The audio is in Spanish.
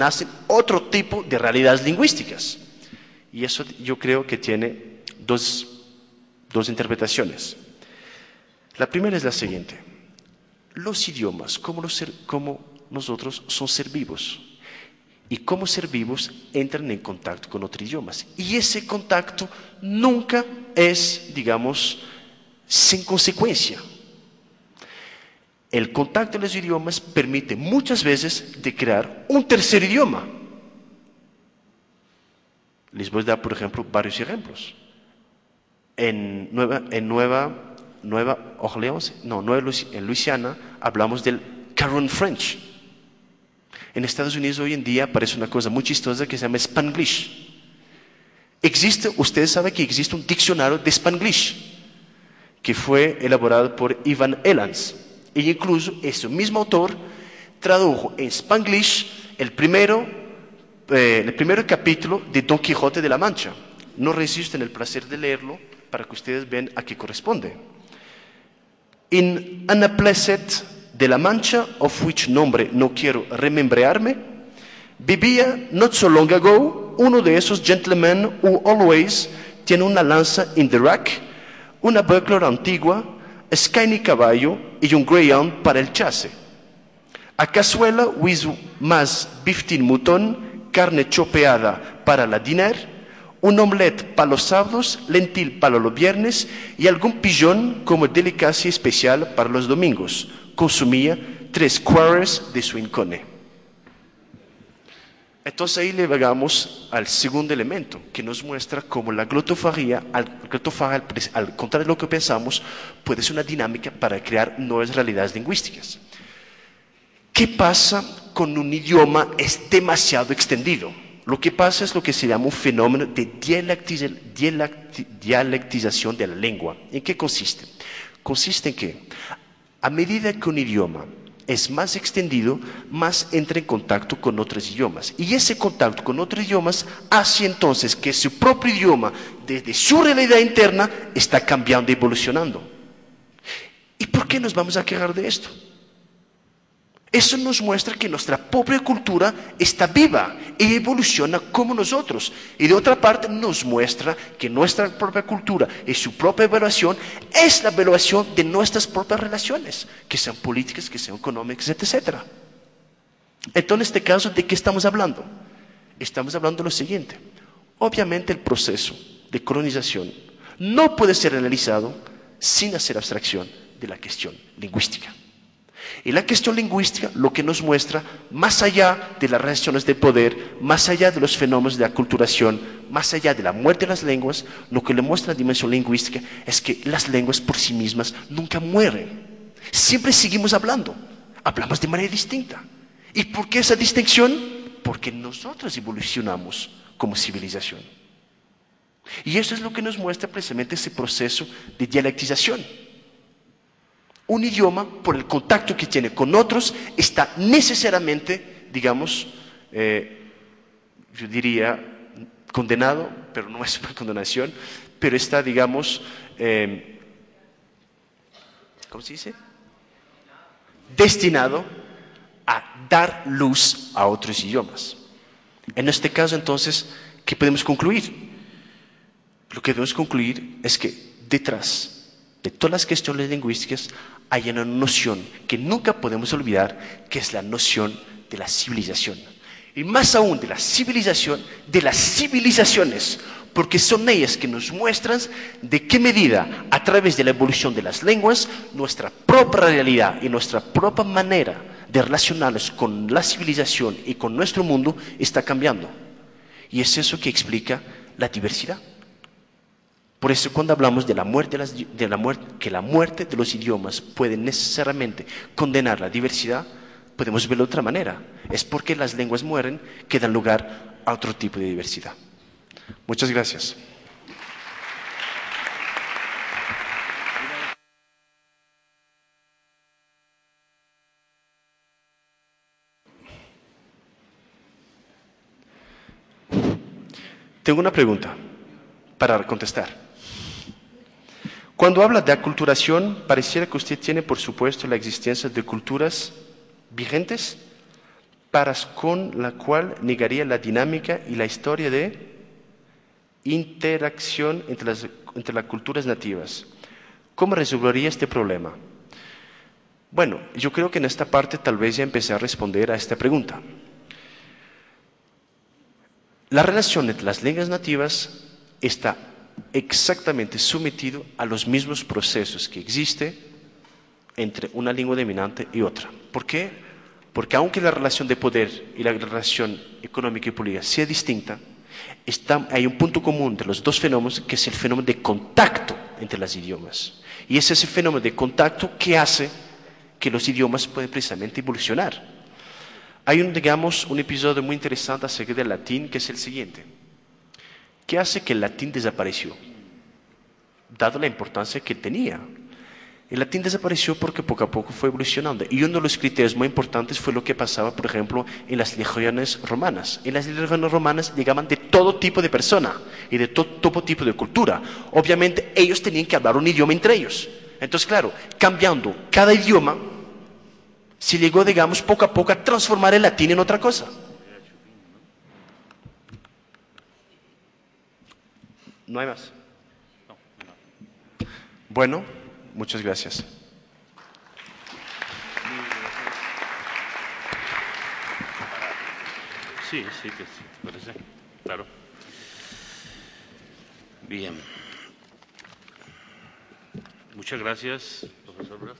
nacen otro tipo de realidades lingüísticas. Y eso yo creo que tiene dos interpretaciones. La primera es la siguiente. Los idiomas, como nosotros, son ser vivos. Y como ser vivos entran en contacto con otros idiomas. Y ese contacto nunca es, digamos, sin consecuencia. El contacto de los idiomas permite muchas veces de crear un tercer idioma. Les voy a dar, por ejemplo, varios ejemplos. En Luisiana hablamos del Caron French. En Estados Unidos hoy en día aparece una cosa muy chistosa que se llama Spanglish. Ustedes saben que existe un diccionario de Spanglish que fue elaborado por Ivan Elans. E incluso ese mismo autor tradujo en Spanglish el primer capítulo de Don Quijote de la Mancha. No resisten el placer de leerlo para que ustedes vean a qué corresponde. In Ana Placet de la Mancha, of which nombre no quiero remembrearme, vivía not so long ago uno de esos gentlemen who always tiene una lanza in the rack, una buckler antigua, skinny caballo y un greyhound para el chase. A cazuela with más biftin mutón, carne chopeada para la dinner, un omelette para los sábados, lentil para los viernes y algún pigeon como delicacia especial para los domingos. Consumía 3 quarters de su incone. Entonces ahí le llegamos al segundo elemento que nos muestra cómo la glotofagia, al contrario de lo que pensamos, puede ser una dinámica para crear nuevas realidades lingüísticas. ¿Qué pasa con un idioma es demasiado extendido? Lo que pasa es lo que se llama un fenómeno de dialectización de la lengua. ¿En qué consiste? Consiste en que a medida que un idioma es más extendido, más entra en contacto con otros idiomas. Y ese contacto con otros idiomas hace entonces que su propio idioma, desde su realidad interna, está cambiando y evolucionando. ¿Y por qué nos vamos a quejar de esto? Eso nos muestra que nuestra propia cultura está viva y evoluciona como nosotros. Y de otra parte nos muestra que nuestra propia cultura y su propia evaluación es la evaluación de nuestras propias relaciones, que sean políticas, que sean económicas, etc. Entonces, en este caso, ¿de qué estamos hablando? Estamos hablando de lo siguiente. Obviamente el proceso de colonización no puede ser analizado sin hacer abstracción de la cuestión lingüística. Y la cuestión lingüística lo que nos muestra, más allá de las relaciones de poder, más allá de los fenómenos de aculturación, más allá de la muerte de las lenguas, lo que le muestra la dimensión lingüística es que las lenguas por sí mismas nunca mueren. Siempre seguimos hablando, hablamos de manera distinta. ¿Y por qué esa distinción? Porque nosotros evolucionamos como civilización. Y eso es lo que nos muestra precisamente ese proceso de dialectización. Un idioma, por el contacto que tiene con otros, está necesariamente, digamos, yo diría, condenado, pero no es una condenación, pero está, digamos, ¿cómo se dice? Destinado a dar luz a otros idiomas. En este caso, entonces, ¿qué podemos concluir? Lo que debemos concluir es que detrás de todas las cuestiones lingüísticas hay una noción que nunca podemos olvidar, que es la noción de la civilización. Y más aún de la civilización, de las civilizaciones, porque son ellas que nos muestran de qué medida, a través de la evolución de las lenguas, nuestra propia realidad y nuestra propia manera de relacionarnos con la civilización y con nuestro mundo está cambiando. Y es eso que explica la diversidad. Por eso cuando hablamos de la muerte que la muerte de los idiomas puede necesariamente condenar la diversidad, podemos verlo de otra manera. Es porque las lenguas mueren que dan lugar a otro tipo de diversidad. Muchas gracias. Tengo una pregunta para contestar. Cuando habla de aculturación, pareciera que usted tiene por supuesto la existencia de culturas vigentes, con la cual negaría la dinámica y la historia de interacción entre las culturas nativas. ¿Cómo resolvería este problema? Bueno, yo creo que en esta parte tal vez ya empecé a responder a esta pregunta. La relación entre las lenguas nativas está exactamente sometido a los mismos procesos que existe entre una lengua dominante y otra. ¿Por qué? Porque aunque la relación de poder y la relación económica y política sea distinta, hay un punto común de los dos fenómenos, que es el fenómeno de contacto entre los idiomas. Y es ese fenómeno de contacto que hace que los idiomas puedan precisamente evolucionar. Hay un episodio muy interesante acerca del latín, que es el siguiente. ¿Qué hace que el latín desapareció? Dado la importancia que tenía. El latín desapareció porque poco a poco fue evolucionando. Y uno de los criterios muy importantes fue lo que pasaba, por ejemplo, en las legiones romanas. En las legiones romanas llegaban de todo tipo de persona y de todo tipo de cultura. Obviamente ellos tenían que hablar un idioma entre ellos. Entonces, claro, cambiando cada idioma, se llegó, digamos, poco a poco a transformar el latín en otra cosa. ¿No hay más? Bueno, muchas gracias. Sí, sí, que sí, te parece. Claro. Bien. Muchas gracias, profesor Blas.